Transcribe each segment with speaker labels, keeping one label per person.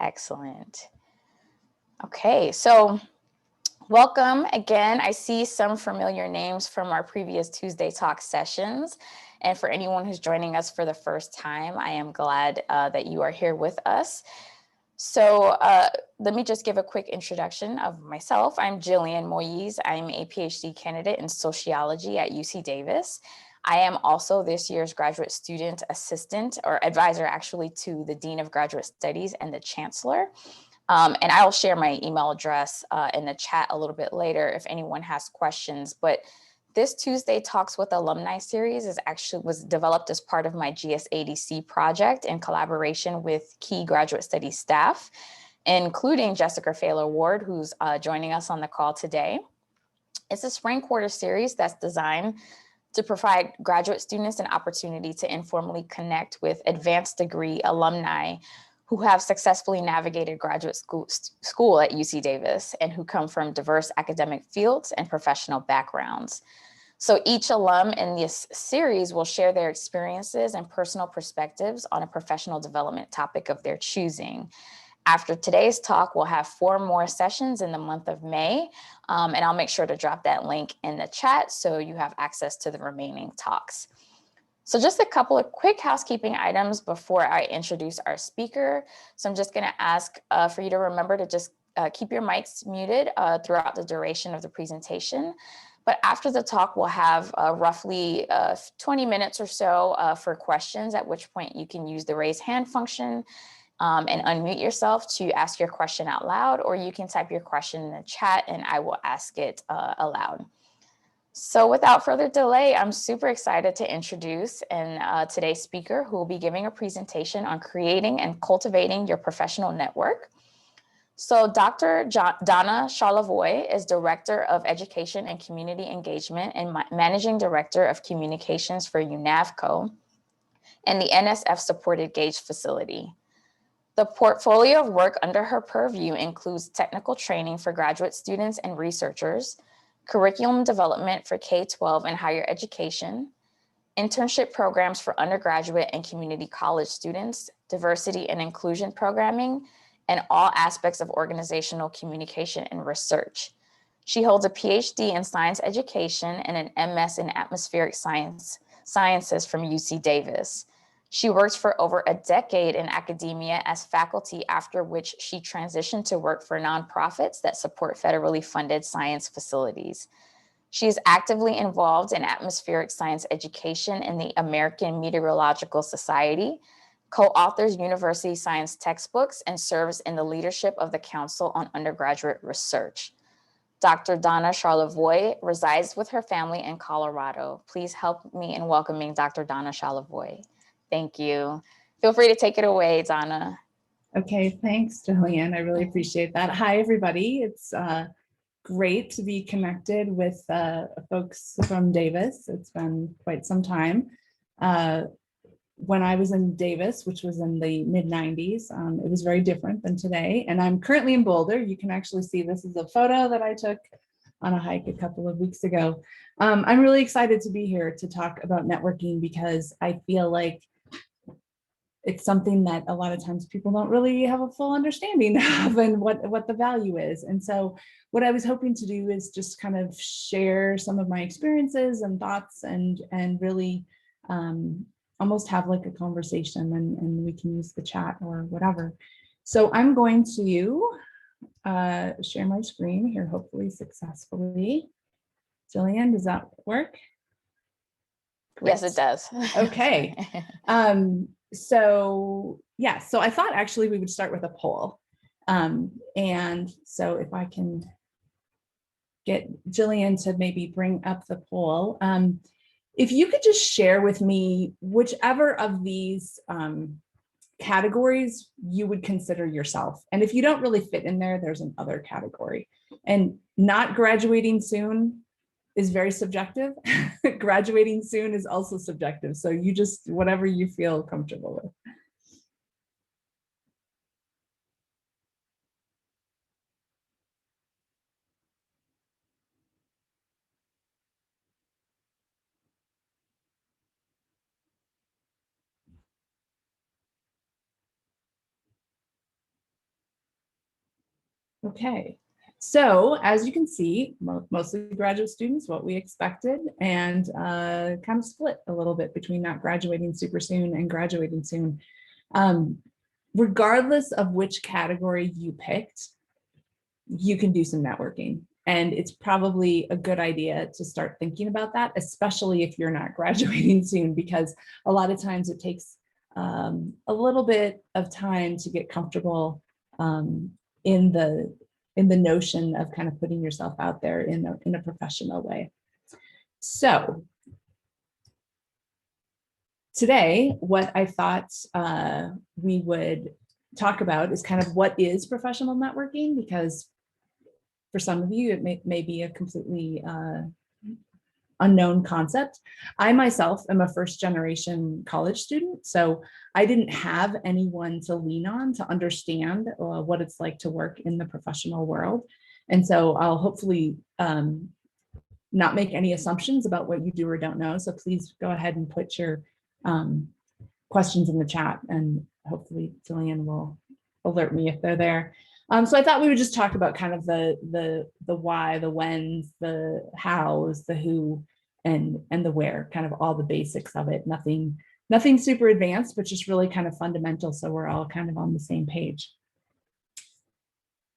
Speaker 1: Excellent. Okay, so welcome again. I see some familiar names from our previous Tuesday Talk sessions. And for anyone who's joining us for the first time, I am glad that you are here with us. So let me just give a quick introduction of myself. I'm Jillian Moyes. I'm a PhD candidate in sociology at UC Davis. I am also this year's graduate student assistant or advisor actually to the Dean of Graduate Studies and the Chancellor. And I will share my email address in the chat a little bit later if anyone has questions. But this Tuesday Talks with Alumni series was developed as part of my GSADC project in collaboration with key graduate studies staff, including Jessica Fayler Ward, who's joining us on the call today. It's a spring quarter series that's designed to provide graduate students an opportunity to informally connect with advanced degree alumni who have successfully navigated graduate school at UC Davis and who come from diverse academic fields and professional backgrounds. So each alum in this series will share their experiences and personal perspectives on a professional development topic of their choosing. After today's talk, we'll have 4 more sessions in the month of May, and I'll make sure to drop that link in the chat so you have access to the remaining talks. So just a couple of quick housekeeping items before I introduce our speaker. So I'm just going to ask for you to remember to just keep your mics muted throughout the duration of the presentation. But after the talk, we'll have roughly 20 minutes or so for questions, at which point you can use the raise hand function and unmute yourself to ask your question out loud, or you can type your question in the chat and I will ask it aloud. So without further delay, I'm super excited to introduce today's speaker who will be giving a presentation on creating and cultivating your professional network. So Dr. Donna Charlevoix is Director of Education and Community Engagement and Managing Director of Communications for UNAVCO and the NSF-supported Gage facility. The portfolio of work under her purview includes technical training for graduate students and researchers, curriculum development for K-12 and higher education, internship programs for undergraduate and community college students, diversity and inclusion programming, and all aspects of organizational communication and research. She holds a PhD in science education and an MS in atmospheric sciences from UC Davis. She worked for over a decade in academia as faculty, after which she transitioned to work for nonprofits that support federally funded science facilities. She is actively involved in atmospheric science education in the American Meteorological Society, co-authors university science textbooks, and serves in the leadership of the Council on Undergraduate Research. Dr. Donna Charlevoix resides with her family in Colorado. Please help me in welcoming Dr. Donna Charlevoix. Thank you. Feel free to take it away, Donna.
Speaker 2: Okay, thanks, Jillian. I really appreciate that. Hi, everybody. It's great to be connected with folks from Davis. It's been quite some time. When I was in Davis, which was in the mid-90s, it was very different than today. And I'm currently in Boulder. You can actually see this is a photo that I took on a hike a couple of weeks ago. I'm really excited to be here to talk about networking because I feel like it's something that a lot of times people don't really have a full understanding of and what the value is. And so what I was hoping to do is just kind of share some of my experiences and thoughts and really almost have like a conversation and we can use the chat or whatever. So I'm going to share my screen here, hopefully successfully. Jillian, does that work?
Speaker 1: Great. Yes, it does.
Speaker 2: Okay. So yeah, so I thought actually we would start with a poll. And so if I can get Jillian to maybe bring up the poll. If you could just share with me whichever of these categories you would consider yourself. And if you don't really fit in there, there's another category. And not graduating soon is very subjective. Graduating soon is also subjective. So you just, whatever you feel comfortable with. Okay, so as you can see, mostly graduate students, what we expected, and kind of split a little bit between not graduating super soon and graduating soon. Regardless of which category you picked, you can do some networking. And it's probably a good idea to start thinking about that, especially if you're not graduating soon, because a lot of times it takes a little bit of time to get comfortable in the notion of kind of putting yourself out there in a professional way. So today, what I thought we would talk about is kind of what is professional networking, because for some of you, it may be a completely unknown concept. I myself am a first generation college student, so I didn't have anyone to lean on to understand what it's like to work in the professional world. And so I'll hopefully not make any assumptions about what you do or don't know. So please go ahead and put your questions in the chat, and hopefully Jillian will alert me if they're there. So I thought we would just talk about kind of the why, the whens, the hows, the who, and the where, kind of all the basics of it. Nothing super advanced, but just really kind of fundamental, so we're all kind of on the same page.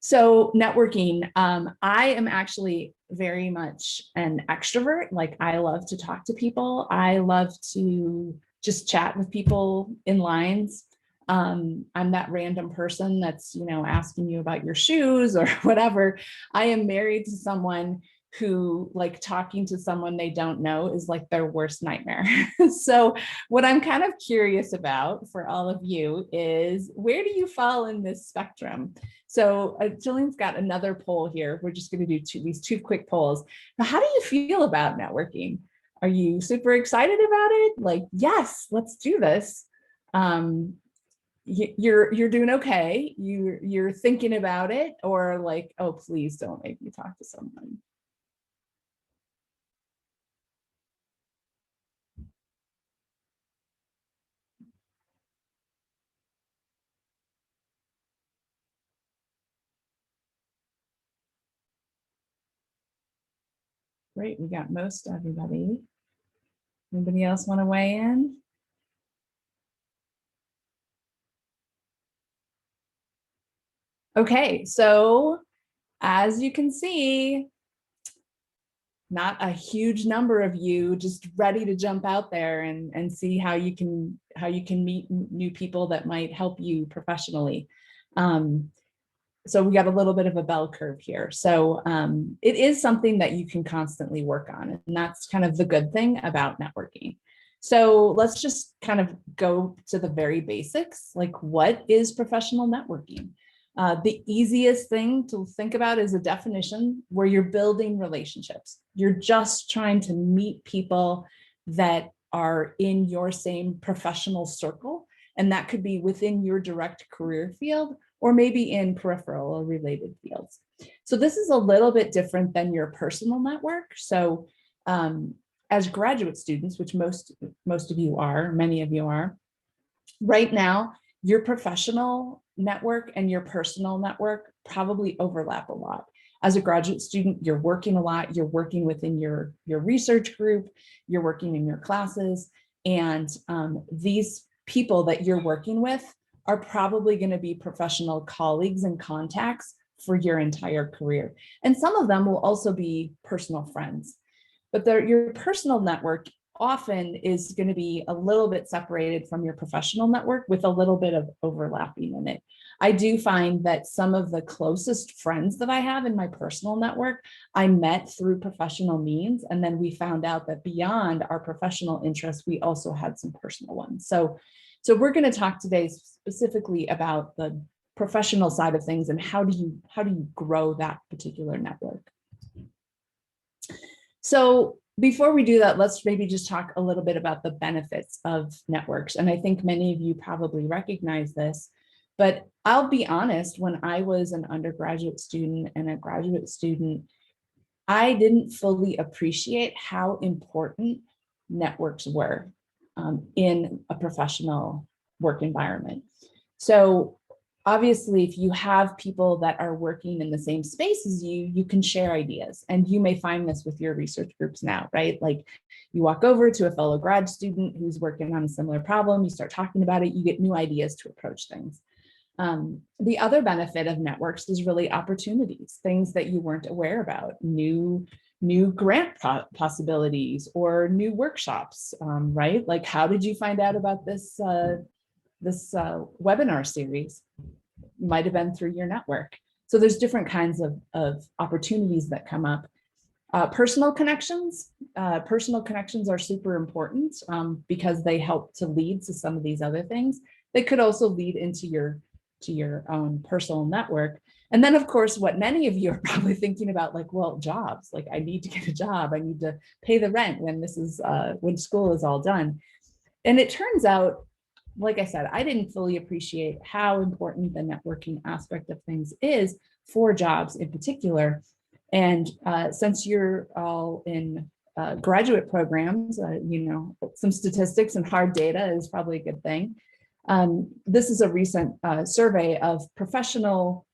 Speaker 2: So networking, I am actually very much an extrovert. Like, I love to talk to people. I love to just chat with people in lines. I'm that random person that's, asking you about your shoes or whatever. I am married to someone who, like, talking to someone they don't know is like their worst nightmare. So what I'm kind of curious about for all of you is, where do you fall in this spectrum? So Jillian's got another poll here. We're just going to do these two quick polls. Now, how do you feel about networking? Are you super excited about it? Like, yes, let's do this. You're doing okay. You're thinking about it, or like, oh, please don't make me talk to someone. Great, we got most everybody. Anybody else want to weigh in? Okay, so as you can see, not a huge number of you just ready to jump out there and see how you can meet new people that might help you professionally. So we got a little bit of a bell curve here. So it is something that you can constantly work on, and that's kind of the good thing about networking. So let's just kind of go to the very basics, like, what is professional networking? The easiest thing to think about is a definition where you're building relationships. You're just trying to meet people that are in your same professional circle, and that could be within your direct career field, or maybe in peripheral or related fields. So this is a little bit different than your personal network. So as graduate students, which most of you are, many of you are, right now, your professional network and your personal network probably overlap a lot. As a graduate student, you're working a lot, you're working within your research group, you're working in your classes, and these people that you're working with are probably going to be professional colleagues and contacts for your entire career. And some of them will also be personal friends. But your personal network often is going to be a little bit separated from your professional network, with a little bit of overlapping in it. I do find that some of the closest friends that I have in my personal network, I met through professional means. And then we found out that beyond our professional interests, we also had some personal ones. So we're going to talk today specifically about the professional side of things and how do you grow that particular network. So before we do that, let's maybe just talk a little bit about the benefits of networks. And I think many of you probably recognize this, but I'll be honest, when I was an undergraduate student and a graduate student, I didn't fully appreciate how important networks were in a professional work environment. So obviously, if you have people that are working in the same space as you, you can share ideas. And you may find this with your research groups now, right? Like you walk over to a fellow grad student who's working on a similar problem, you start talking about it, you get new ideas to approach things. The other benefit of networks is really opportunities, things that you weren't aware about, new grant possibilities or new workshops, right? Like how did you find out about this webinar series? Might have been through your network. So there's different kinds of opportunities that come up. Personal connections are super important because they help to lead to some of these other things. They could also lead into your own personal network. And then of course, what many of you are probably thinking about, like, well, jobs, like I need to get a job, I need to pay the rent when when school is all done. And it turns out, like I said, I didn't fully appreciate how important the networking aspect of things is for jobs in particular. And since you're all in graduate programs, some statistics and hard data is probably a good thing. This is a recent survey of professional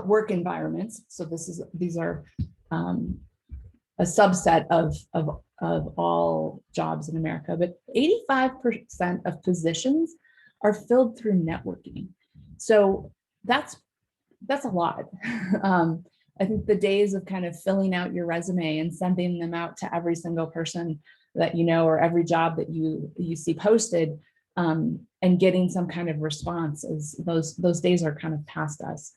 Speaker 2: work environments. So these are a subset of all jobs in America, but 85% of positions are filled through networking. So that's a lot. I think the days of kind of filling out your resume and sending them out to every single person that you know, or every job that you see posted, and getting some kind of response, is those days are kind of past us.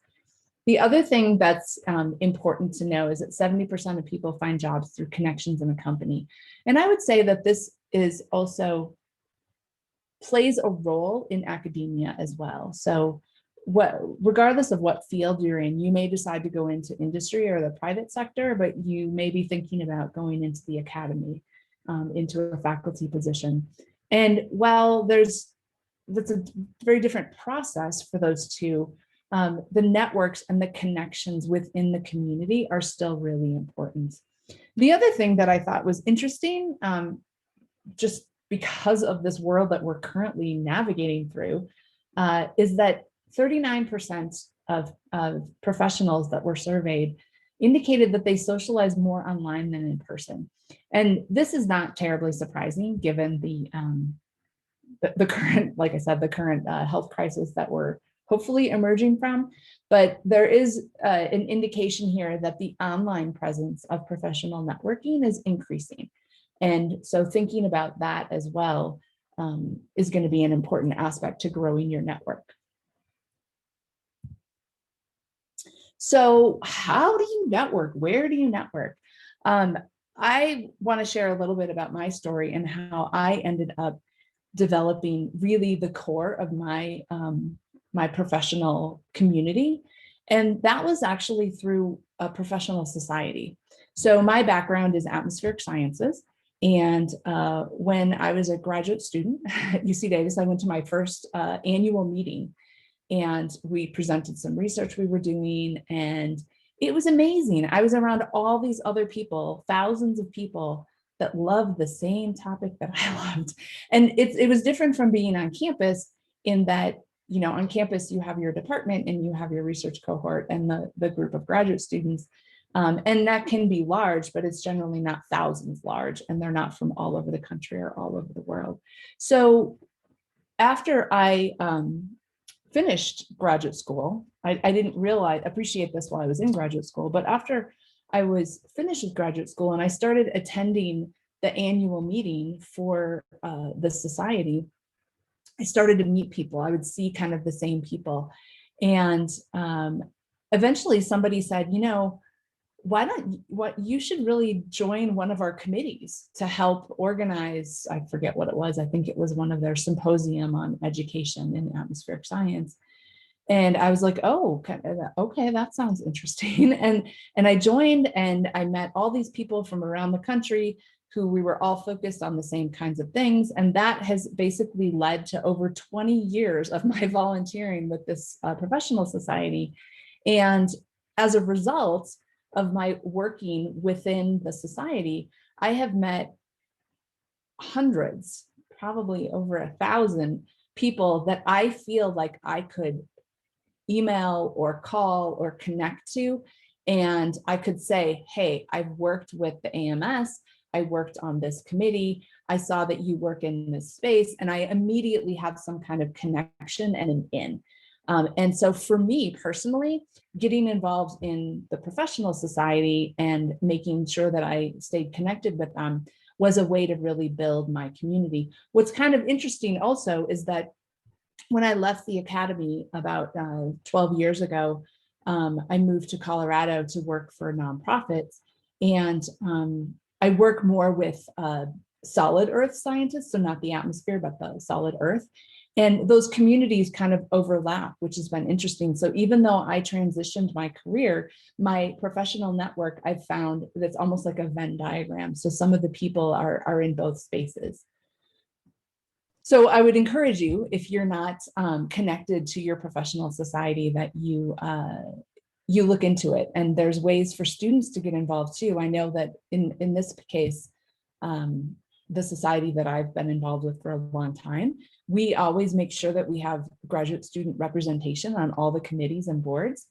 Speaker 2: The other thing that's important to know is that 70% of people find jobs through connections in a company. And I would say that this is also plays a role in academia as well. So regardless of what field you're in, you may decide to go into industry or the private sector, but you may be thinking about going into the academy, into a faculty position. And while that's a very different process for those two, the networks and the connections within the community are still really important. The other thing that I thought was interesting, just because of this world that we're currently navigating through, is that 39% of professionals that were surveyed indicated that they socialize more online than in person. And this is not terribly surprising given the current, like I said, the current health crisis that we're hopefully emerging from. But there is an indication here that the online presence of professional networking is increasing. And so thinking about that as well is going to be an important aspect to growing your network. So how do you network? Where do you network? I want to share a little bit about my story and how I ended up developing really the core of my my professional community. And that was actually through a professional society. So my background is atmospheric sciences. And when I was a graduate student at UC Davis, I went to my first annual meeting, and we presented some research we were doing, and it was amazing. I was around all these other people, thousands of people that loved the same topic that I loved. And it was different from being on campus in that, on campus, you have your department and you have your research cohort and the group of graduate students. And that can be large, but it's generally not thousands large, and they're not from all over the country or all over the world. So after I finished graduate school, I didn't appreciate this while I was in graduate school, but after I was finished with graduate school and I started attending the annual meeting for the society, I started to meet people. I would see kind of the same people. And eventually somebody said, you should really join one of our committees to help organize, I forget what it was. I think it was one of their symposium on education in atmospheric science. And I was like, oh, okay, that sounds interesting. And I joined, and I met all these people from around the country who we were all focused on the same kinds of things. And that has basically led to over 20 years of my volunteering with this professional society. And as a result of my working within the society, I have met hundreds, probably over 1,000 people that I feel like I could email or call or connect to. And I could say, hey, I've worked with the AMS, I worked on this committee, I saw that you work in this space, and I immediately have some kind of connection and an in. And so for me personally, getting involved in the professional society and making sure that I stayed connected with them was a way to really build my community. What's kind of interesting also is that when I left the academy about 12 years ago, I moved to Colorado to work for nonprofits. And I work more with solid earth scientists, so not the atmosphere, but the solid earth. And those communities kind of overlap, which has been interesting. So even though I transitioned my career, my professional network, I've found that's almost like a Venn diagram. So some of the people are in both spaces. So I would encourage you, if you're not connected to your professional society, that you look into it. And there's ways for students to get involved too. I know that in this case, the society that I've been involved with for a long time, we always make sure that we have graduate student representation on all the committees and boards,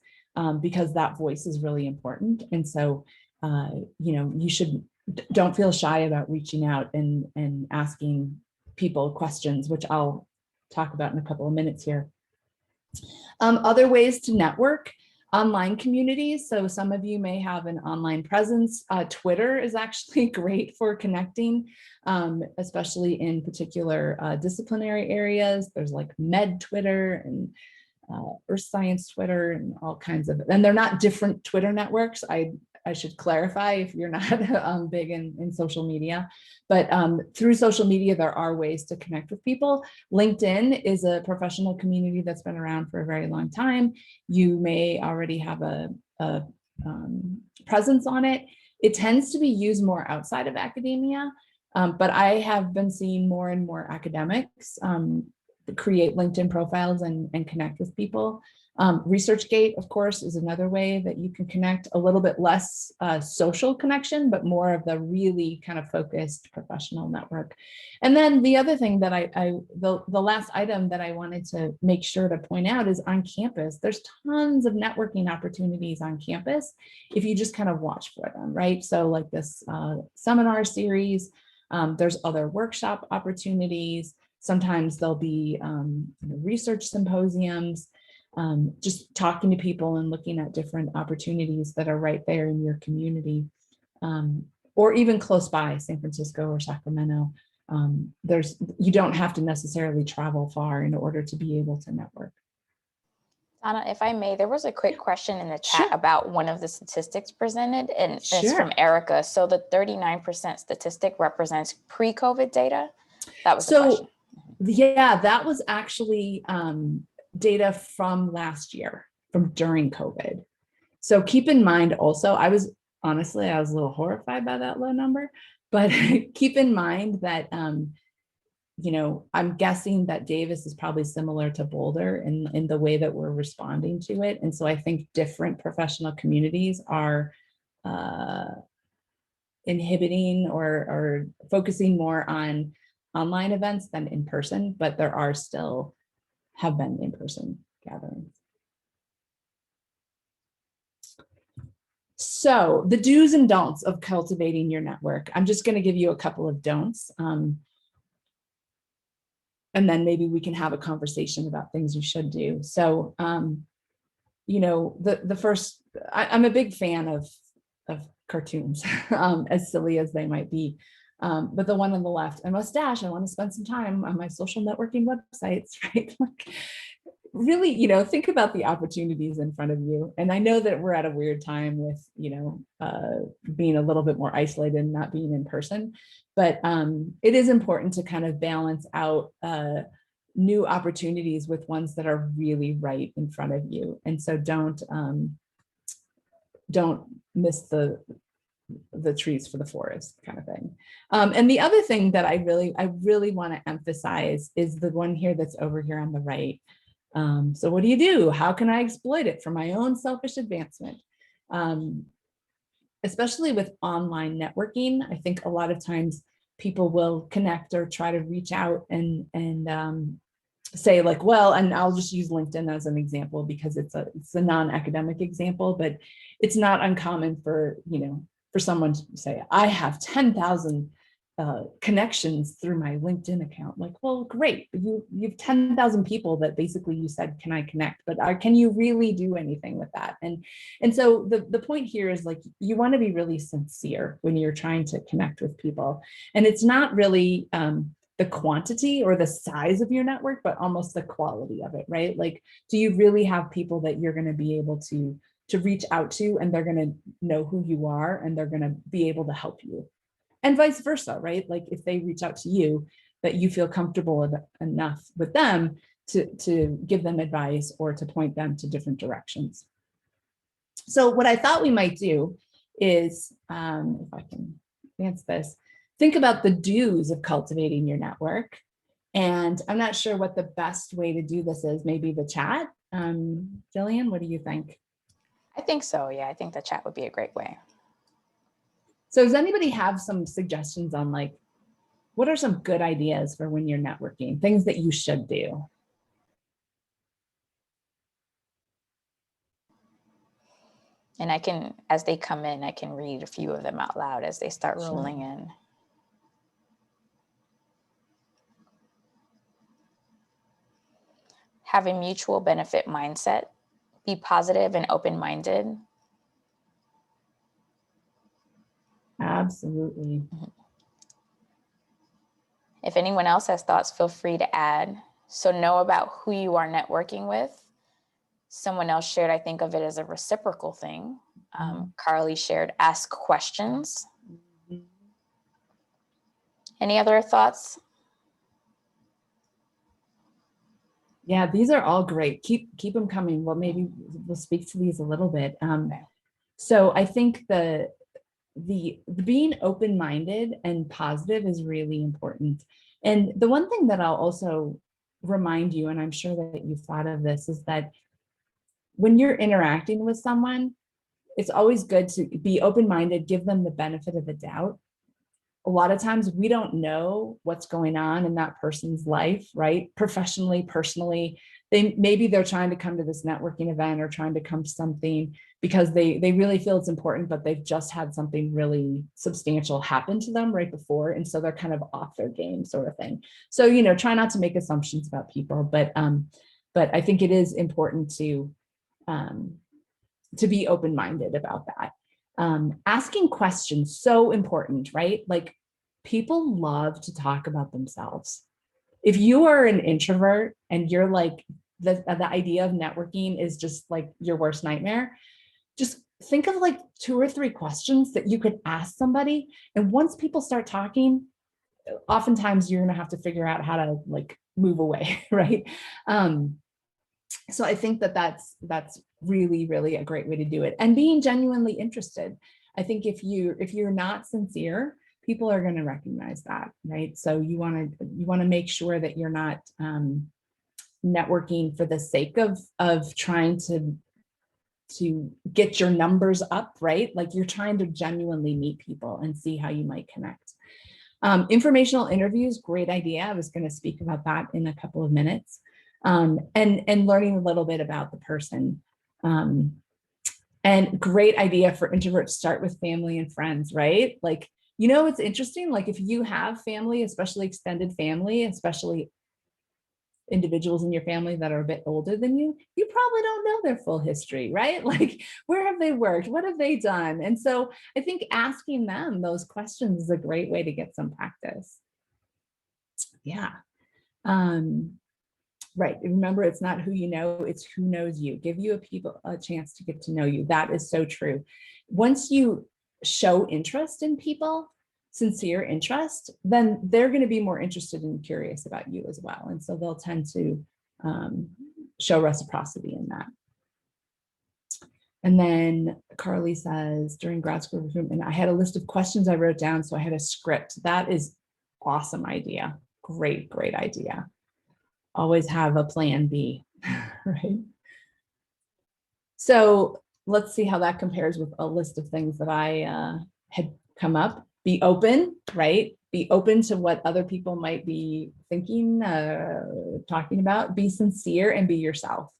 Speaker 2: because that voice is really important. And so, don't feel shy about reaching out and asking people questions, which I'll talk about in a couple of minutes here. Other ways to network: online communities. So some of you may have an online presence. Twitter is actually great for connecting, especially in particular disciplinary areas. There's like med Twitter and earth science Twitter and all kinds of, and they're not different Twitter networks. I should clarify if you're not big in social media, but through social media, there are ways to connect with people. LinkedIn is a professional community that's been around for a very long time. You may already have a presence on it. It tends to be used more outside of academia, but I have been seeing more and more academics create LinkedIn profiles and connect with people. ResearchGate, of course, is another way that you can connect, a little bit less social connection, but more of the really kind of focused professional network. And then the other thing that the last item that I wanted to make sure to point out is on campus, there's tons of networking opportunities on campus if you just kind of watch for them, right? So like this seminar series, there's other workshop opportunities. Sometimes there'll be research symposiums, just talking to people and looking at different opportunities that are right there in your community, or even close by, San Francisco or Sacramento. You don't have to necessarily travel far in order to be able to network.
Speaker 1: Donna, if I may, there was a quick question in the chat
Speaker 2: Sure.
Speaker 1: about one of the statistics presented, and it's
Speaker 2: Sure.
Speaker 1: from Erica. So the 39% statistic represents pre-COVID data? That was the
Speaker 2: So
Speaker 1: question.
Speaker 2: yeah, that was actually data from last year, from during COVID. So keep in mind also, I was a little horrified by that low number, but keep in mind that, I'm guessing that Davis is probably similar to Boulder in the way that we're responding to it. And so I think different professional communities are inhibiting or focusing more on online events than in person, but there are still have been in-person gatherings. So the do's and don'ts of cultivating your network. I'm just going to give you a couple of don'ts. And then maybe we can have a conversation about things you should do. So, the first, I'm a big fan of cartoons, as silly as they might be. But the one on the left, a mustache, I want to spend some time on my social networking websites, right? Really, think about the opportunities in front of you. And I know that we're at a weird time with, being a little bit more isolated and not being in person, but it is important to kind of balance out new opportunities with ones that are really right in front of you. And so don't miss the trees for the forest kind of thing. And the other thing that I really want to emphasize is the one here that's over here on the right. So what do you do? How can I exploit it for my own selfish advancement? Especially with online networking, I think a lot of times people will connect or try to reach out and say like, well, and I'll just use LinkedIn as an example because it's a non-academic example, but it's not uncommon for, for someone to say, I have 10,000 connections through my LinkedIn account. Like, well, great. You've 10,000 people that basically you said, can I connect? But can you really do anything with that? And so the point here is like, you want to be really sincere when you're trying to connect with people. And it's not really the quantity or the size of your network, but almost the quality of it, right? Like, do you really have people that you're going to be able to reach out to, and they're going to know who you are, and they're going to be able to help you? And vice versa, right? Like if they reach out to you, that you feel comfortable enough with them to give them advice or to point them to different directions. So what I thought we might do is, if I can advance this, think about the do's of cultivating your network. And I'm not sure what the best way to do this is, maybe the chat. Jillian, what do you think?
Speaker 1: I think so. Yeah, I think the chat would be a great way.
Speaker 2: So does anybody have some suggestions on like, what are some good ideas for when you're networking, things that you should do?
Speaker 1: And I can, as they come in, I can read a few of them out loud as they start rolling in. Have a mutual benefit mindset. Be positive and open-minded.
Speaker 2: Absolutely.
Speaker 1: If anyone else has thoughts, feel free to add. So know about who you are networking with. Someone else shared, I think of it as a reciprocal thing. Carly shared, ask questions. Any other thoughts?
Speaker 2: Yeah, these are all great. Keep them coming. Well, maybe we'll speak to these a little bit. So I think the being open-minded and positive is really important. And the one thing that I'll also remind you, and I'm sure that you've thought of this, is that when you're interacting with someone, it's always good to be open-minded, give them the benefit of the doubt. A lot of times we don't know what's going on in that person's life, right? Professionally, personally, maybe they're trying to come to this networking event or trying to come to something because they really feel it's important, but they've just had something really substantial happen to them right before. And so they're kind of off their game, sort of thing. So, try not to make assumptions about people, but I think it is important to be open-minded about that. Asking questions, so important, right? Like people love to talk about themselves. If you are an introvert and you're like, the idea of networking is just like your worst nightmare, just think of like 2 or 3 questions that you could ask somebody. And once people start talking, oftentimes you're gonna have to figure out how to like move away, right? So I think that that's really, really a great way to do it. And being genuinely interested. I think if you're not sincere, people are going to recognize that, right? So you want to make sure that you're not networking for the sake of trying to get your numbers up, right? Like you're trying to genuinely meet people and see how you might connect. Informational interviews, great idea. I was going to speak about that in a couple of minutes. And learning a little bit about the person. And great idea for introverts, start with family and friends, right? Like, it's interesting, like if you have family, especially extended family, especially individuals in your family that are a bit older than you probably don't know their full history, right? Like, where have they worked? What have they done? And so I think asking them those questions is a great way to get some practice. Yeah. Right. Remember, it's not who you know, it's who knows you. Give you a chance to get to know you. That is so true. Once you show interest in people, sincere interest, then they're going to be more interested and curious about you as well. And so they'll tend to show reciprocity in that. And then Carly says, during grad school recruitment, I had a list of questions I wrote down, so I had a script. That is awesome idea. Great, great idea. Always have a plan B, right? So let's see how that compares with a list of things that I had come up. Be open, right? be open to what other people might be thinking, talking about, be sincere and be yourself.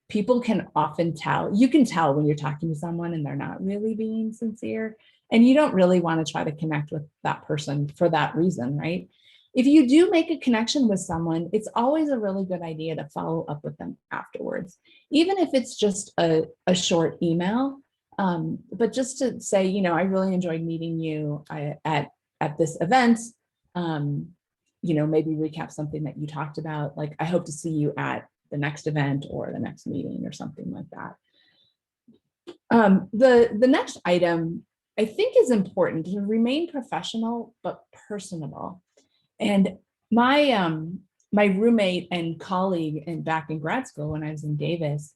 Speaker 2: People can often tell, you can tell when you're talking to someone and they're not really being sincere, and you don't really want to try to connect with that person for that reason, right? If you do make a connection with someone, it's always a really good idea to follow up with them afterwards, even if it's just a short email. But just to say, you know, I really enjoyed meeting you at this event. You know, maybe recap something that you talked about. Like, I hope to see you at the next event or the next meeting or something like that. The next item I think is important to remain professional but personable. And my roommate and colleague back in grad school when I was in Davis,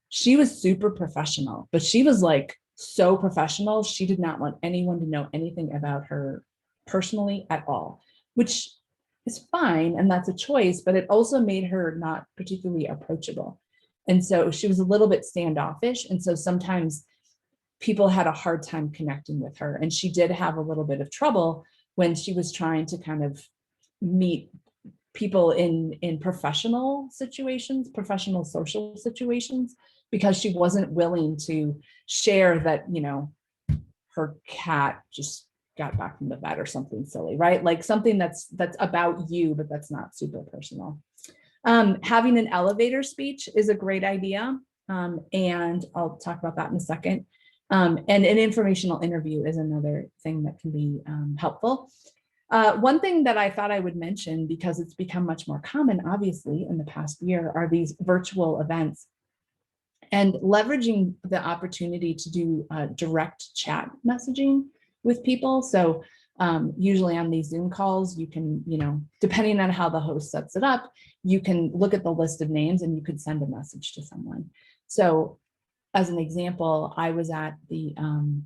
Speaker 2: she was super professional, but she was like so professional. She did not want anyone to know anything about her personally at all, which is fine. And that's a choice, but it also made her not particularly approachable. And so she was a little bit standoffish. And so sometimes people had a hard time connecting with her. And she did have a little bit of trouble when she was trying to kind of meet people in professional situations, professional social situations, because she wasn't willing to share that, you know, her cat just got back from the vet or something silly, right? Like something that's about you, but that's not super personal. Having an elevator speech is a great idea. And I'll talk about that in a second. And an informational interview is another thing that can be helpful. One thing that I thought I would mention, because it's become much more common, obviously, in the past year, are these virtual events. And leveraging the opportunity to do direct chat messaging with people. So usually on these Zoom calls, you can, you know, depending on how the host sets it up, you can look at the list of names and you could send a message to someone. So as an example, I was at an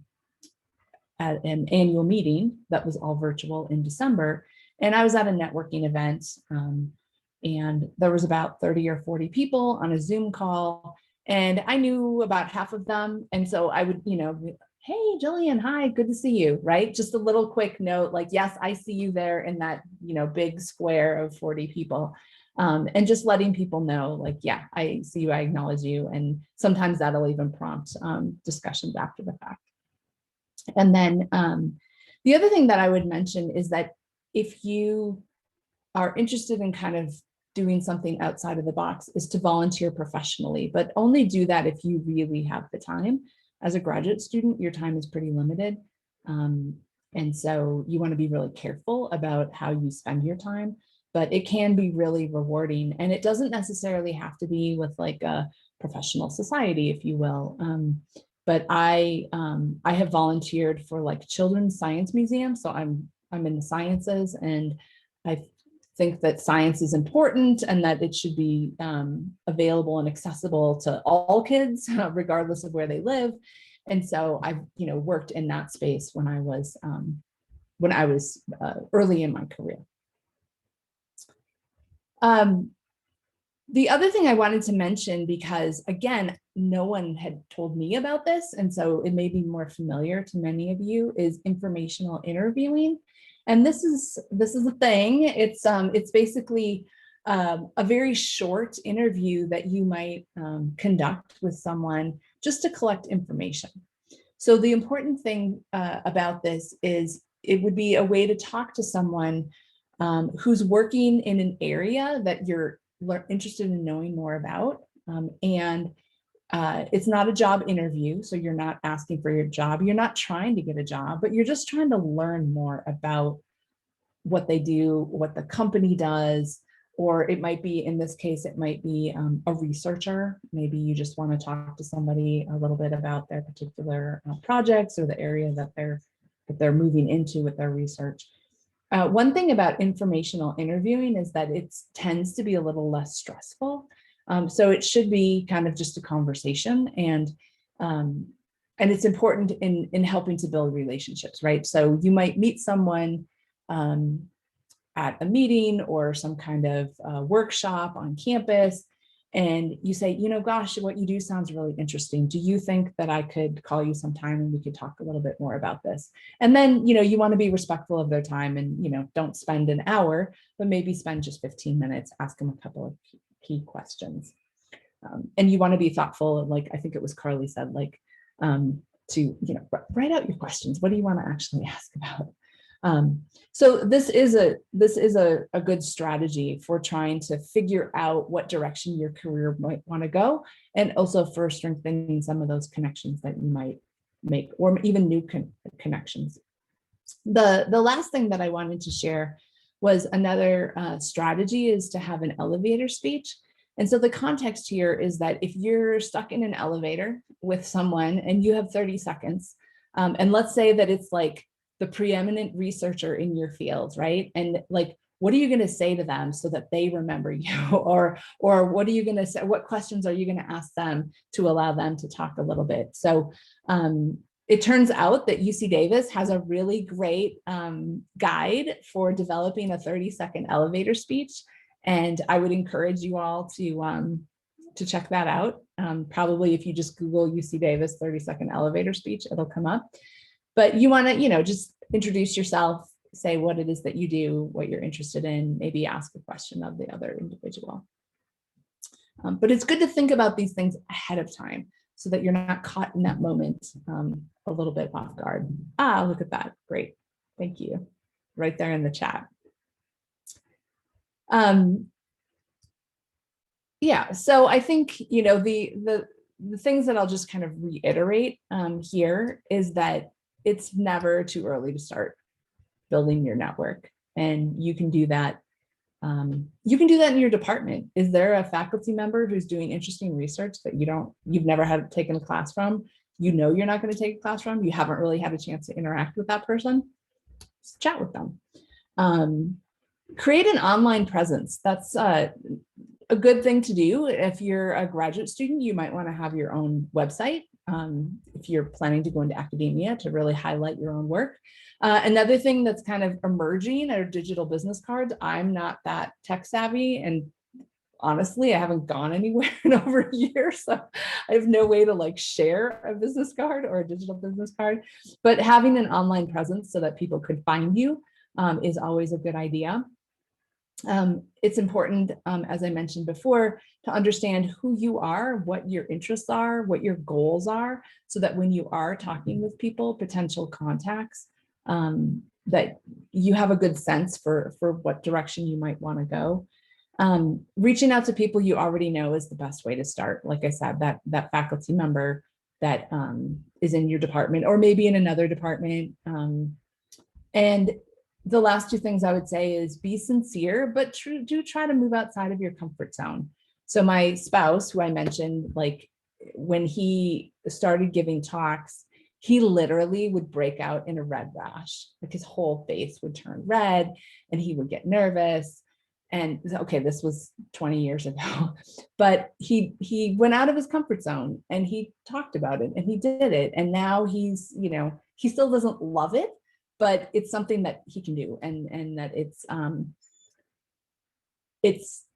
Speaker 2: annual meeting that was all virtual in December, and I was at a networking event, and there was about 30 or 40 people on a Zoom call, and I knew about half of them. And so I would, you know, hey, Jillian, hi, good to see you, right? Just a little quick note, like, yes, I see you there in that, you know, big square of 40 people. And just letting people know, like, yeah, I see you, I acknowledge you. And sometimes that'll even prompt discussions after the fact. And then the other thing that I would mention is that if you are interested in kind of doing something outside of the box, is to volunteer professionally, but only do that if you really have the time. As a graduate student, your time is pretty limited. And so you want to be really careful about how you spend your time, but it can be really rewarding. And it doesn't necessarily have to be with like a professional society, if you will. But I have volunteered for like children's science museums. So I'm in the sciences, and I think that science is important and that it should be available and accessible to all kids, regardless of where they live. And so I've, you know, worked in that space when I was early in my career. The other thing I wanted to mention, because again, no one had told me about this, and so it may be more familiar to many of you, is informational interviewing. And this is a thing. It's basically a very short interview that you might conduct with someone just to collect information. So the important thing about this is it would be a way to talk to someone who's working in an area that you're interested in knowing more about. And it's not a job interview, so you're not asking for your job. You're not trying to get a job, but you're just trying to learn more about what they do, what the company does, or it might be, in this case, it might be a researcher. Maybe you just want to talk to somebody a little bit about their particular projects or the area that they're moving into with their research. One thing about informational interviewing is that it tends to be a little less stressful. So it should be kind of just a conversation, and it's important in helping to build relationships, right? So you might meet someone at a meeting or some kind of workshop on campus, and you say, gosh, what you do sounds really interesting. Do you think that I could call you sometime and we could talk a little bit more about this? And then, you want to be respectful of their time and, don't spend an hour, but maybe spend just 15 minutes, ask them a couple of key questions. And you want to be thoughtful. Like, I think it was Carly said, like, to, write out your questions. What do you want to actually ask about? So this is a good strategy for trying to figure out what direction your career might want to go, and also for strengthening some of those connections that you might make, or even new connections. The last thing that I wanted to share was another strategy is to have an elevator speech. And so the context here is that if you're stuck in an elevator with someone and you have 30 seconds, and let's say that it's like the preeminent researcher in your field, right? And like, what are you going to say to them so that they remember you? Or what are you going to say? What questions are you going to ask them to allow them to talk a little bit? So it turns out that UC Davis has a really great guide for developing a 30-second elevator speech. And I would encourage you all to check that out. Probably if you just Google UC Davis 30-second elevator speech, it'll come up. But you want to, just introduce yourself, say what it is that you do, what you're interested in, maybe ask a question of the other individual. But it's good to think about these things ahead of time so that you're not caught in that moment a little bit off guard. Look at that. Great. Thank you. Right there in the chat. Yeah, so I think, the things that I'll just kind of reiterate here is that it's never too early to start building your network. And you can do that. You can do that in your department. Is there a faculty member who's doing interesting research that you've never had taken a class from? You're not going to take a class from, you haven't really had a chance to interact with that person? Just chat with them. Create an online presence. That's a good thing to do. If you're a graduate student, you might want to have your own website. If you're planning to go into academia, to really highlight your own work. Another thing that's kind of emerging are digital business cards. I'm not that tech savvy, and honestly, I haven't gone anywhere in over a year, so I have no way to like share a business card or a digital business card. But having an online presence so that people could find you is always a good idea. It's important, as I mentioned before, to understand who you are, what your interests are, what your goals are, so that when you are talking with people, potential contacts, that you have a good sense for what direction you might want to go. Reaching out to people you already know is the best way to start. Like I said, that faculty member that is in your department or maybe in another department. And the last two things I would say is be sincere, but do try to move outside of your comfort zone. So my spouse, who I mentioned, like when he started giving talks, he literally would break out in a red rash, like his whole face would turn red and he would get nervous. And okay, this was 20 years ago, but he went out of his comfort zone and he talked about it and he did it. And now he's, he still doesn't love it, but it's something that he can do, and that it's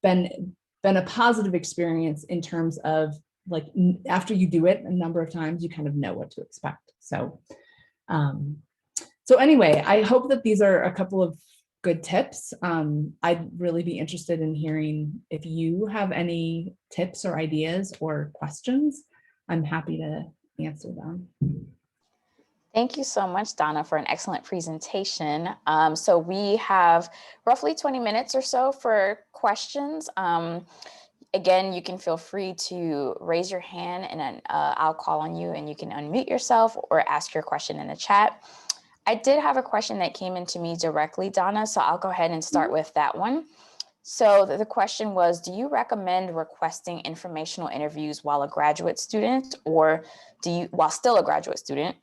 Speaker 2: been a positive experience in terms of like after you do it a number of times, you kind of know what to expect. So, so anyway, I hope that these are a couple of good tips. I'd really be interested in hearing if you have any tips or ideas or questions. I'm happy to answer them.
Speaker 1: Thank you so much, Donna, for an excellent presentation. So we have roughly 20 minutes or so for questions. Again, you can feel free to raise your hand and then I'll call on you and you can unmute yourself or ask your question in the chat. I did have a question that came into me directly, Donna, so I'll go ahead and start with that one. So the question was, do you recommend requesting informational interviews while a graduate student, or while still a graduate student?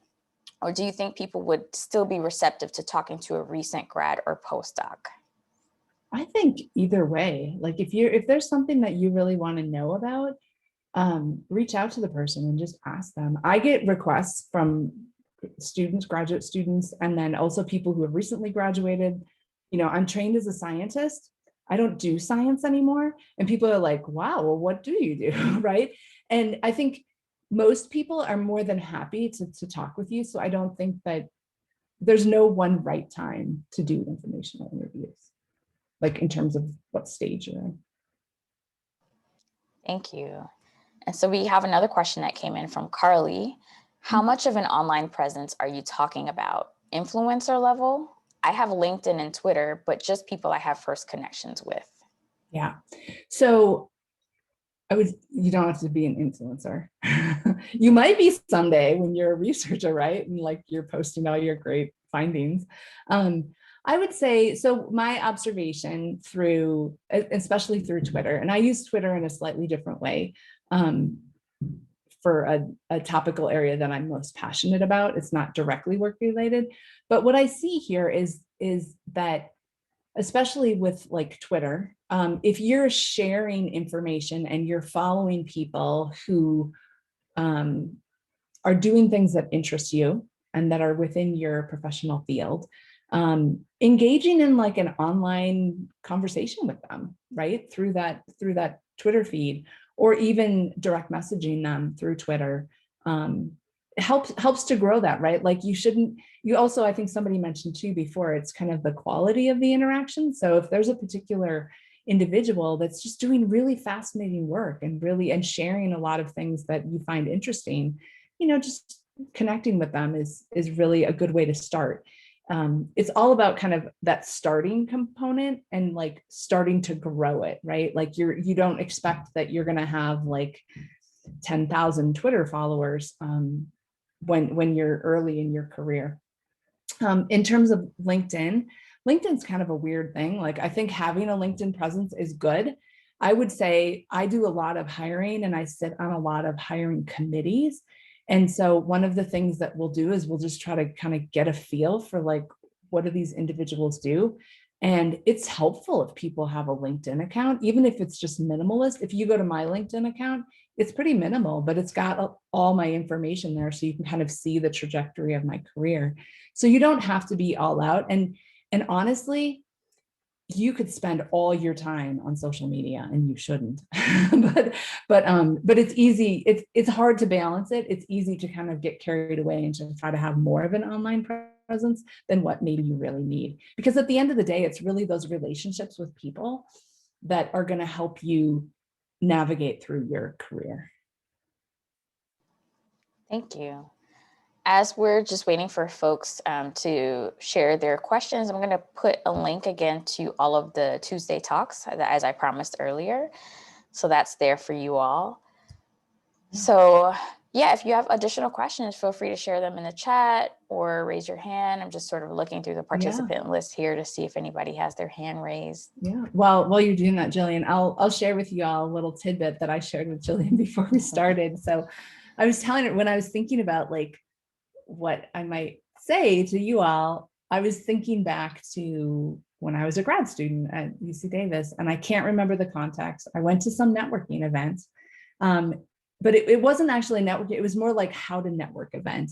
Speaker 1: Or do you think people would still be receptive to talking to a recent grad or postdoc?
Speaker 2: I think either way, like if there's something that you really want to know about, reach out to the person and just ask them. I get requests from students, graduate students, and then also people who have recently graduated. I'm trained as a scientist. I don't do science anymore. And people are like, wow, well, what do you do? Right. And I think most people are more than happy to talk with you. So I don't think that there's no one right time to do informational interviews, like in terms of what stage you're in.
Speaker 1: Thank you. And so we have another question that came in from Carly. How much of an online presence are you talking about? Influencer level? I have LinkedIn and Twitter, but just people I have first connections with.
Speaker 2: Yeah. So you don't have to be an influencer. You might be someday when you're a researcher, right? And like you're posting all your great findings. I would say, so my observation through, especially through Twitter, and I use Twitter in a slightly different way for a topical area that I'm most passionate about. It's not directly work related, but what I see here is that especially with like Twitter, if you're sharing information and you're following people who are doing things that interest you and that are within your professional field, engaging in like an online conversation with them, right? Through that Twitter feed, or even direct messaging them through Twitter, helps to grow that, right? Like you also, I think somebody mentioned too before, it's kind of the quality of the interaction. So if there's a particular individual that's just doing really fascinating work and sharing a lot of things that you find interesting, just connecting with them is really a good way to start. It's all about kind of that starting component and like starting to grow it, right? Like you don't expect that you're going to have like 10,000 Twitter followers when you're early in your career. In terms of LinkedIn's kind of a weird thing. Like I think having a LinkedIn presence is good. I would say I do a lot of hiring and I sit on a lot of hiring committees. And so one of the things that we'll do is we'll just try to kind of get a feel for like, what do these individuals do? And it's helpful if people have a LinkedIn account, even if it's just minimalist. If you go to my LinkedIn account, it's pretty minimal, but it's got all my information there. So you can kind of see the trajectory of my career. So you don't have to be all out. And honestly, you could spend all your time on social media and you shouldn't, but it's easy. It's hard to balance it. It's easy to kind of get carried away and to try to have more of an online presence than what maybe you really need. Because at the end of the day, it's really those relationships with people that are going to help you navigate through your career.
Speaker 1: Thank you. As we're just waiting for folks to share their questions, I'm going to put a link again to all of the Tuesday talks, as I promised earlier. So that's there for you all. So yeah, if you have additional questions, feel free to share them in the chat or raise your hand. I'm just sort of looking through the participant list here to see if anybody has their hand raised.
Speaker 2: Yeah. Well, while you're doing that, Jillian, I'll share with you all a little tidbit that I shared with Jillian before we started. So I was telling her when I was thinking about like what I might say to you all, I was thinking back to when I was a grad student at UC Davis, and I can't remember the context. I went to some networking event, but it wasn't actually networking. It was more like how to network event.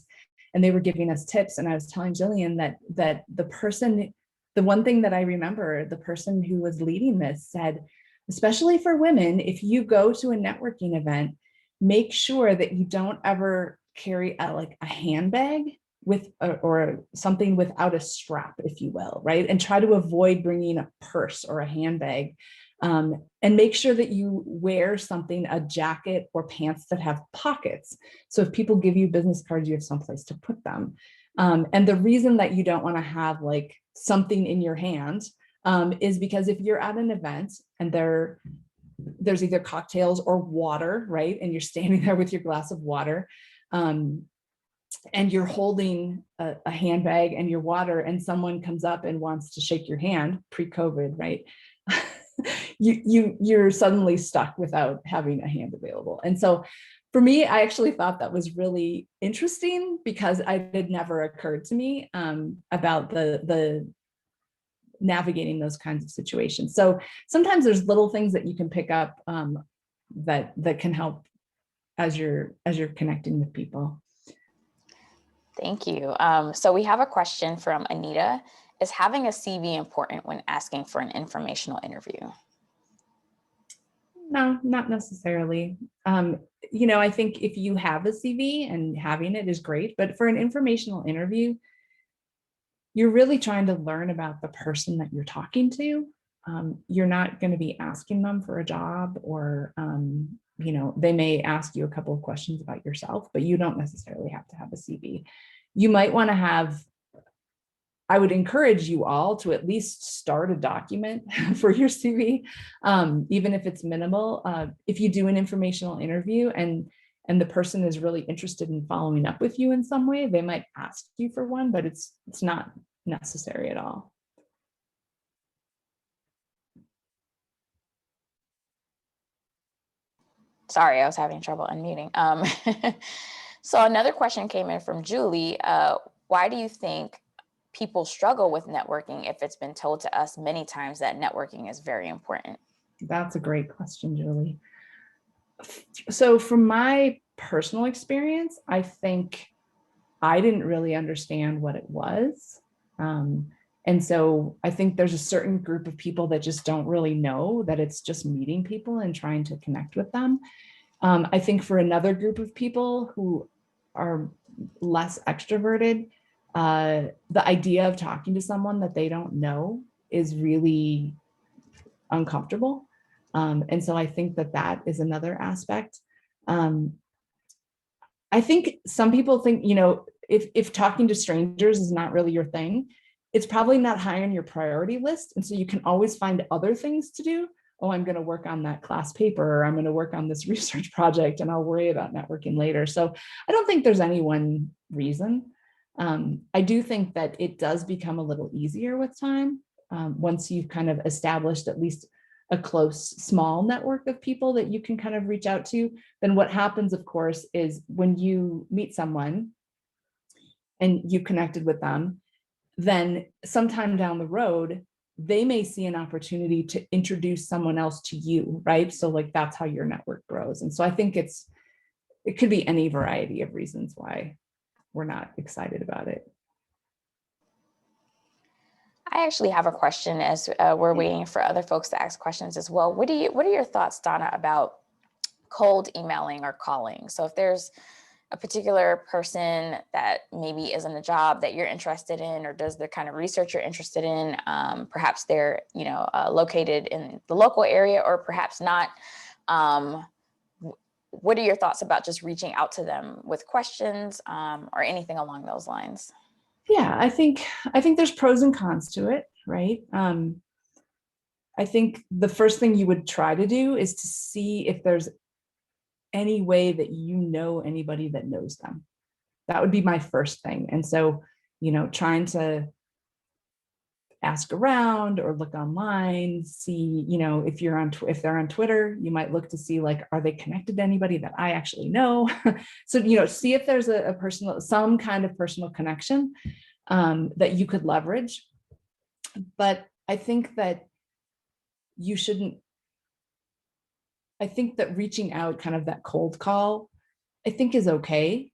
Speaker 2: And they were giving us tips. And I was telling Jillian that the one thing that I remember, the person who was leading this said, especially for women, if you go to a networking event, make sure that you don't ever carry like a handbag with or something without a strap, if you will, right? And try to avoid bringing a purse or a handbag, and make sure that you wear something, a jacket or pants that have pockets. So if people give you business cards, you have someplace to put them. And the reason that you don't want to have like something in your hand is because if you're at an event and there's either cocktails or water, right? And you're standing there with your glass of water, and you're holding a handbag and your water, and someone comes up and wants to shake your hand, pre-COVID, right? You're suddenly stuck without having a hand available. And so for me, I actually thought that was really interesting because it had never occurred to me about the navigating those kinds of situations. So sometimes there's little things that you can pick up that can help as you're connecting with people.
Speaker 1: Thank you. So we have a question from Anita, is having a CV important when asking for an informational interview?
Speaker 2: No, not necessarily. I think if you have a CV and having it is great, but for an informational interview, you're really trying to learn about the person that you're talking to. You're not going to be asking them for a job, or they may ask you a couple of questions about yourself, but you don't necessarily have to have a CV. You might want to have, I would encourage you all to at least start a document for your CV, even if it's minimal. If you do an informational interview and the person is really interested in following up with you in some way, they might ask you for one, but it's not necessary at all.
Speaker 1: Sorry, I was having trouble unmuting. So another question came in from Julie. Why do you think people struggle with networking if it's been told to us many times that networking is very important?
Speaker 2: That's a great question, Julie. So from my personal experience, I think I didn't really understand what it was. And so I think there's a certain group of people that just don't really know that it's just meeting people and trying to connect with them. I think for another group of people who are less extroverted, the idea of talking to someone that they don't know is really uncomfortable. And so I think that is another aspect. I think some people think, if talking to strangers is not really your thing, it's probably not high on your priority list. And so you can always find other things to do. Oh, I'm going to work on that class paper, or I'm going to work on this research project, and I'll worry about networking later. So I don't think there's any one reason. I do think that it does become a little easier with time. Once you've kind of established at least a close, small network of people that you can kind of reach out to, then what happens, of course, is when you meet someone and you connected with them, then sometime down the road, they may see an opportunity to introduce someone else to you, right? So like that's how your network grows. And so I think it could be any variety of reasons why we're not excited about it.
Speaker 1: I actually have a question as we're waiting for other folks to ask questions as well. What are your thoughts, Donna, about cold emailing or calling? So if there's a particular person that maybe isn't a job that you're interested in, or does the kind of research you're interested in, perhaps they're located in the local area, or perhaps not. What are your thoughts about just reaching out to them with questions or anything along those lines?
Speaker 2: Yeah, I think there's pros and cons to it, right? I think the first thing you would try to do is to see if there's any way that anybody that knows them. That would be my first thing. And so, trying to ask around or look online, see, if they're on Twitter, you might look to see, like, are they connected to anybody that I actually know? So, see if there's some kind of personal connection that you could leverage. But I think that reaching out, kind of that cold call, I think is okay.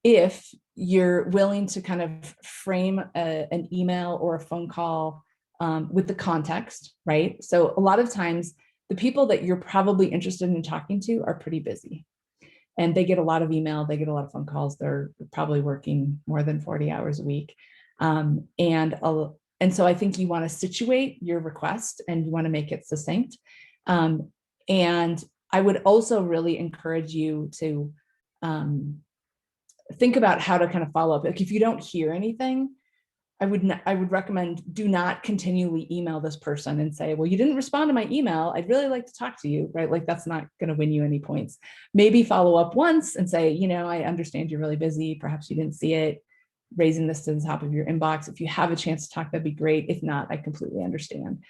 Speaker 2: If you're willing to kind of frame an email or a phone call with the context, right? So a lot of times the people that you're probably interested in talking to are pretty busy, and they get a lot of email, they get a lot of phone calls. They're probably working more than 40 hours a week. And so I think you want to situate your request and you want to make it succinct. And I would also really encourage you to think about how to kind of follow up. Like if you don't hear anything, I would recommend do not continually email this person and say, well, you didn't respond to my email, I'd really like to talk to you, right? Like that's not going to win you any points. Maybe follow up once and say, I understand you're really busy. Perhaps you didn't see it. Raising this to the top of your inbox. If you have a chance to talk, that'd be great. If not, I completely understand.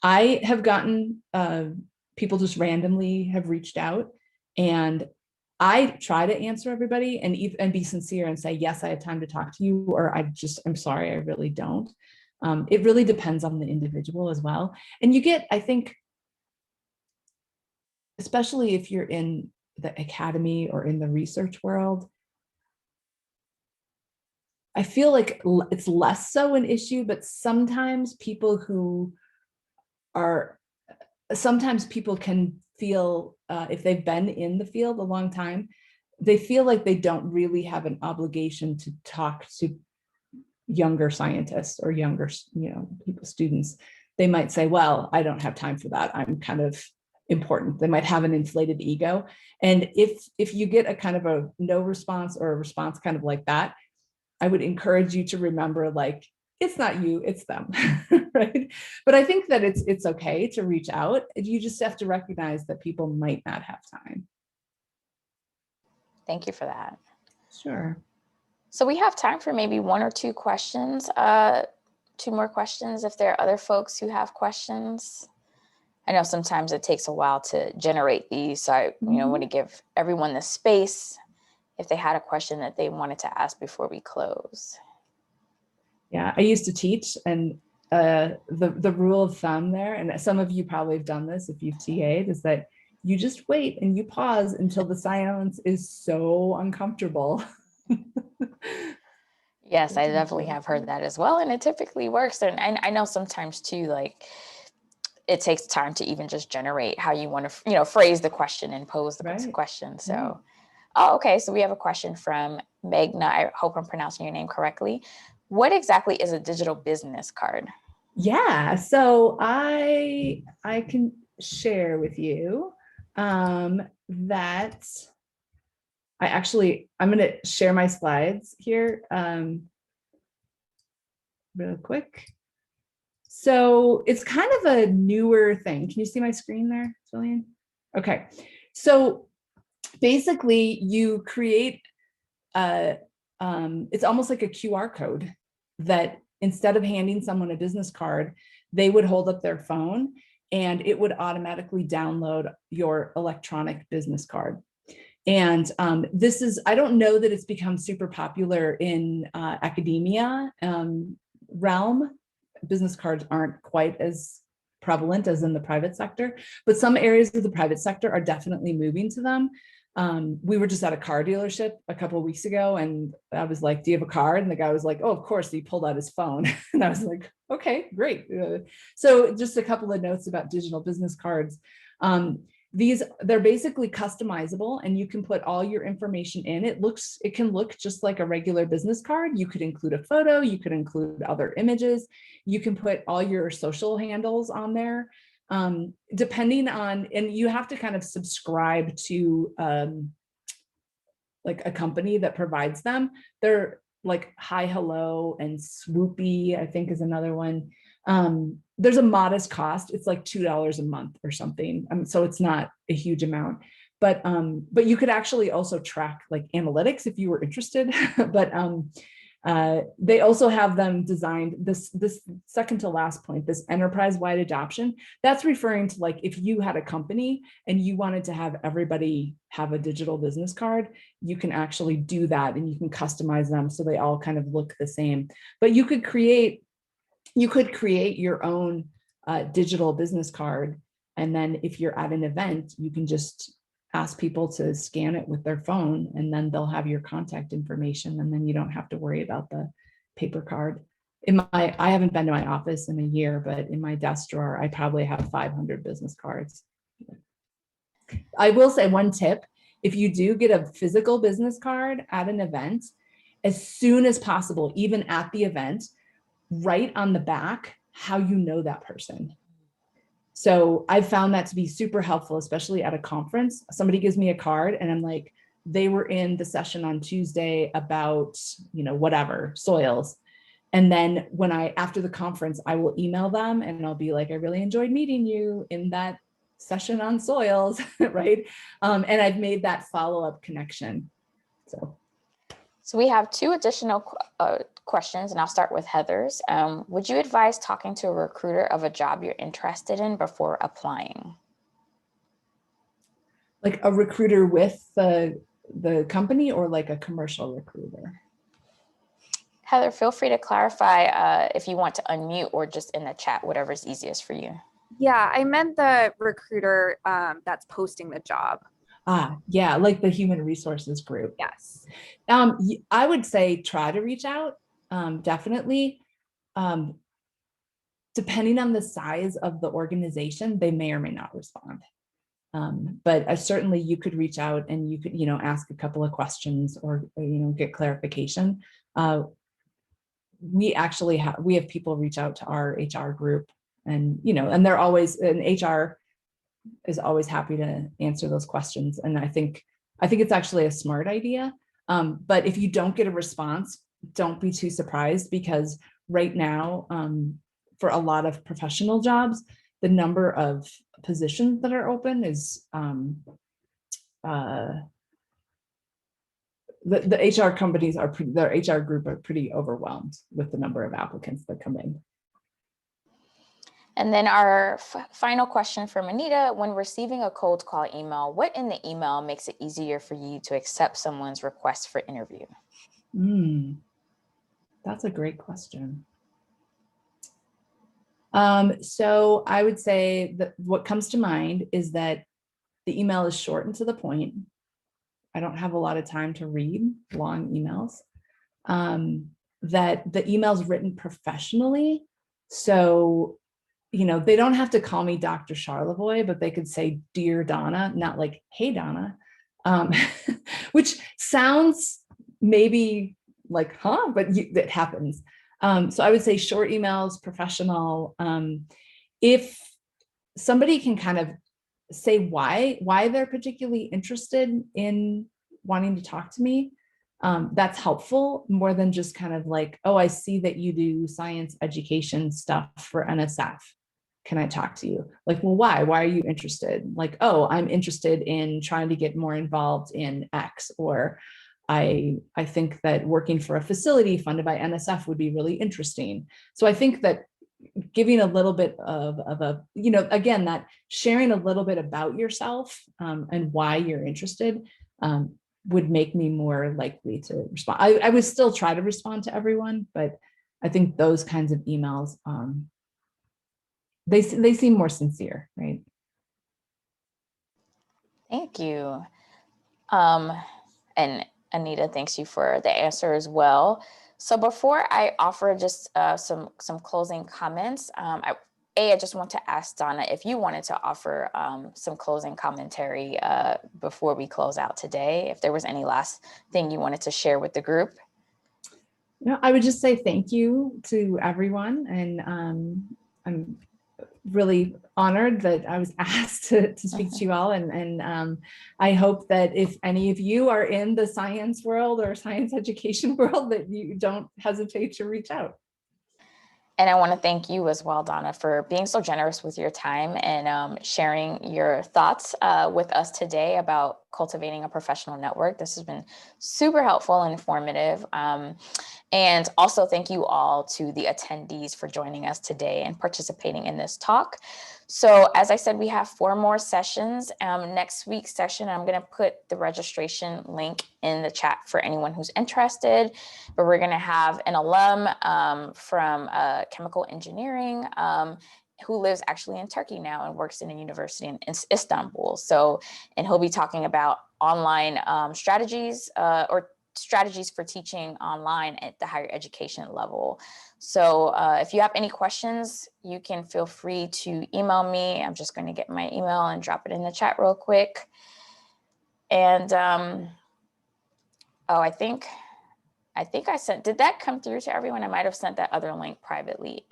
Speaker 2: I have gotten people just randomly have reached out, and I try to answer everybody and be sincere and say, yes, I had time to talk to you, or I'm sorry, I really don't. It really depends on the individual as well. And you get, I think, especially if you're in the academy or in the research world, I feel like it's less so an issue, but sometimes people can feel, if they've been in the field a long time, they feel like they don't really have an obligation to talk to younger scientists or younger, students. They might say, well, I don't have time for that. I'm kind of important. They might have an inflated ego. And if you get a kind of a no response or a response kind of like that, I would encourage you to remember, like, it's not you, it's them, right? But I think that it's okay to reach out. You just have to recognize that people might not have time.
Speaker 1: Thank you for that.
Speaker 2: Sure.
Speaker 1: So we have time for maybe one or two questions, two more questions if there are other folks who have questions. I know sometimes it takes a while to generate these, so I want to give everyone the space if they had a question that they wanted to ask before we close.
Speaker 2: Yeah, I used to teach, and the rule of thumb there, and some of you probably have done this if you've TA'd, is that you just wait and you pause until the silence is so uncomfortable.
Speaker 1: Yes, I definitely have heard that as well, and it typically works. And I know sometimes too, like, it takes time to even just generate how you want to, phrase the question and pose the question. So, okay. So we have a question from Megna. I hope I'm pronouncing your name correctly. What exactly is a digital business card?
Speaker 2: Yeah, so I can share with you that I'm going to share my slides here real quick. So it's kind of a newer thing. Can you see my screen there, Jillian? Okay, so basically you create it's almost like a QR code that instead of handing someone a business card, they would hold up their phone and it would automatically download your electronic business card. And I don't know that it's become super popular in academia realm. Business cards aren't quite as prevalent as in the private sector, but some areas of the private sector are definitely moving to them. We were just at a car dealership a couple of weeks ago, and I was like, do you have a card? And the guy was like, oh, of course. He pulled out his phone. And I was like, okay, great. So just a couple of notes about digital business cards. They're basically customizable, and you can put all your information in. It can look just like a regular business card. You could include a photo, you could include other images, you can put all your social handles on there. Depending on, and you have to kind of subscribe to like a company that provides them. They're like Hi Hello and Swoopy, I think, is another one. There's a modest cost. It's like $2 a month or something. So it's not a huge amount, but you could actually also track like analytics if you were interested. But they also have them designed, this second to last point, this enterprise-wide adoption. That's referring to, like, if you had a company and you wanted to have everybody have a digital business card, you can actually do that, and you can customize them so they all kind of look the same. But you could create your own digital business card, and then if you're at an event, you can just ask people to scan it with their phone, and then they'll have your contact information, and then you don't have to worry about the paper card. I haven't been to my office in a year, but in my desk drawer, I probably have 500 business cards. I will say one tip: if you do get a physical business card at an event, as soon as possible, even at the event, write on the back how you know that person. So I've found that to be super helpful, especially at a conference. Somebody gives me a card and I'm like, they were in the session on Tuesday about, whatever, soils. And then after the conference, I will email them and I'll be like, I really enjoyed meeting you in that session on soils, right? And I've made that follow-up connection.
Speaker 1: So we have two additional questions, and I'll start with Heather's. Would you advise talking to a recruiter of a job you're interested in before applying?
Speaker 2: Like a recruiter with the company, or like a commercial recruiter?
Speaker 1: Heather, feel free to clarify if you want to unmute, or just in the chat, whatever's easiest for you.
Speaker 3: Yeah, I meant the recruiter that's posting the job.
Speaker 2: Yeah, like the human resources group.
Speaker 3: Yes.
Speaker 2: I would say try to reach out. definitely. Depending on the size of the organization, they may or may not respond. But certainly you could reach out and you could, ask a couple of questions or get clarification. We actually have people reach out to our HR group, and they're always, and HR is always happy to answer those questions. And I think it's actually a smart idea. But if you don't get a response, don't be too surprised, because right now, for a lot of professional jobs, the number of positions that are open is the HR companies their HR group are pretty overwhelmed with the number of applicants that come in.
Speaker 1: And then our final question from Anita: when receiving a cold call email, what in the email makes it easier for you to accept someone's request for interview?
Speaker 2: That's a great question. So I would say that what comes to mind is that the email is short and to the point. I don't have a lot of time to read long emails. That the email's written professionally. So, they don't have to call me Dr. Charlevoix, but they could say, "Dear Donna," not like, "Hey, Donna," which sounds maybe like, huh, but it happens. So I would say short emails, professional. If somebody can kind of say why they're particularly interested in wanting to talk to me, that's helpful, more than just kind of like, "Oh, I see that you do science education stuff for NSF. Can I talk to you?" Like, well, why are you interested? Like, "Oh, I'm interested in trying to get more involved in X," or I think that working for a facility funded by NSF would be really interesting. So I think that giving a little bit of a, again, that sharing a little bit about yourself and why you're interested would make me more likely to respond. I would still try to respond to everyone, but I think those kinds of emails, they seem more sincere, right?
Speaker 1: Thank you. And Anita, thanks you for the answer as well. So before I offer just some closing comments, I just want to ask Donna if you wanted to offer some closing commentary before we close out today, if there was any last thing you wanted to share with the group.
Speaker 2: I would just say thank you to everyone, and I'm really honored that I was asked to speak to you all, and I hope that if any of you are in the science world or science education world, that you don't hesitate to reach out.
Speaker 1: And I want to thank you as well, Donna, for being so generous with your time and sharing your thoughts with us today about cultivating a professional network. This has been super helpful and informative. And also thank you all to the attendees for joining us today and participating in this talk. So as I said, we have 4 more sessions. Next week's session, I'm going to put the registration link in the chat for anyone who's interested. But we're going to have an alum from chemical engineering who lives actually in Turkey now and works in a university in Istanbul. So, and he'll be talking about online strategies or strategies for teaching online at the higher education level. So if you have any questions, you can feel free to email me. I'm just going to get my email and drop it in the chat real quick. And I think I sent, did that come through to everyone? I might have sent that other link privately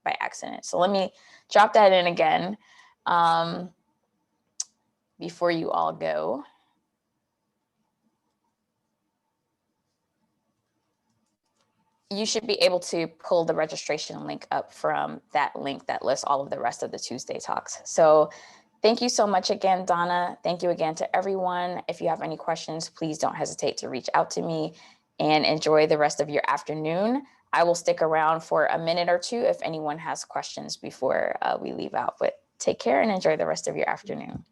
Speaker 1: by accident. So let me drop that in again before you all go. You should be able to pull the registration link up from that link that lists all of the rest of the Tuesday talks. So thank you so much again, Donna. Thank you again to everyone. If you have any questions, please don't hesitate to reach out to me, and enjoy the rest of your afternoon. I will stick around for a minute or two if anyone has questions before we leave out, but take care and enjoy the rest of your afternoon.